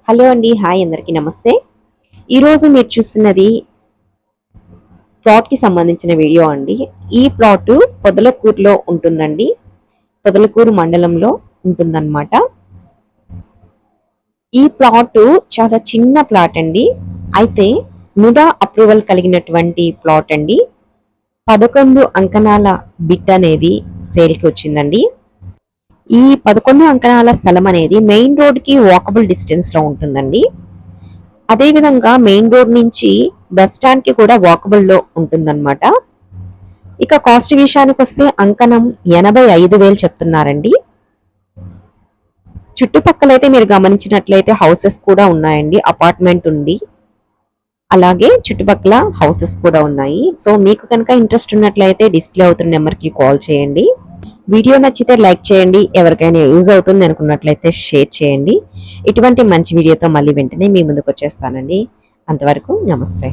Hello అండి, hi అందరికీ నమస్తే. ఈరోజు మీరు చూస్తున్నది ప్లాట్కి సంబంధించిన వీడియో అండి. ఈ ప్లాట్ పొదలకూరులో ఉంటుందండి. పొదలకూరు మండలంలో ఉంటుందన్నమాట. ఈ ప్లాట్ చాలా చిన్న ప్లాట్ అండి. అయితే ముడా అప్రూవల్ కలిగినటువంటి ప్లాట్ అండి. 11 అంకణాల బిట్ అనేది సేల్కి వచ్చిందండి. ఈ 11 అంకణాల స్థలం అనేది మెయిన్ రోడ్ కి వాకబుల్ డిస్టెన్స్ లో ఉంటుందండి. అదే విధంగా మెయిన్ రోడ్ నుంచి బస్ స్టాండ్ కి కూడా వాకబుల్ లో ఉంటుందన్నమాట. ఇక కాస్ట్ విషయానికి వస్తే అంకణం 85,000 చెప్తున్నారండి. చుట్టుపక్కల అయితే మీరు గమనించినట్లయితే హౌసెస్ కూడా ఉన్నాయండి. అపార్ట్మెంట్ ఉంది, అలాగే చుట్టుపక్కల హౌసెస్ కూడా ఉన్నాయి. సో మీకు కనుక ఇంట్రెస్ట్ ఉన్నట్లయితే డిస్ప్లే అవుతున్న నెంబర్కి కాల్ చేయండి. వీడియో నచ్చితే లైక్ చేయండి. ఎవరికైనా యూజ్ అవుతుంది అనుకున్నట్లయితే షేర్ చేయండి. ఇటువంటి మంచి వీడియోతో మళ్ళీ వెంటనే మీ ముందుకు వచ్చేస్తానండి. అంతవరకు నమస్తే.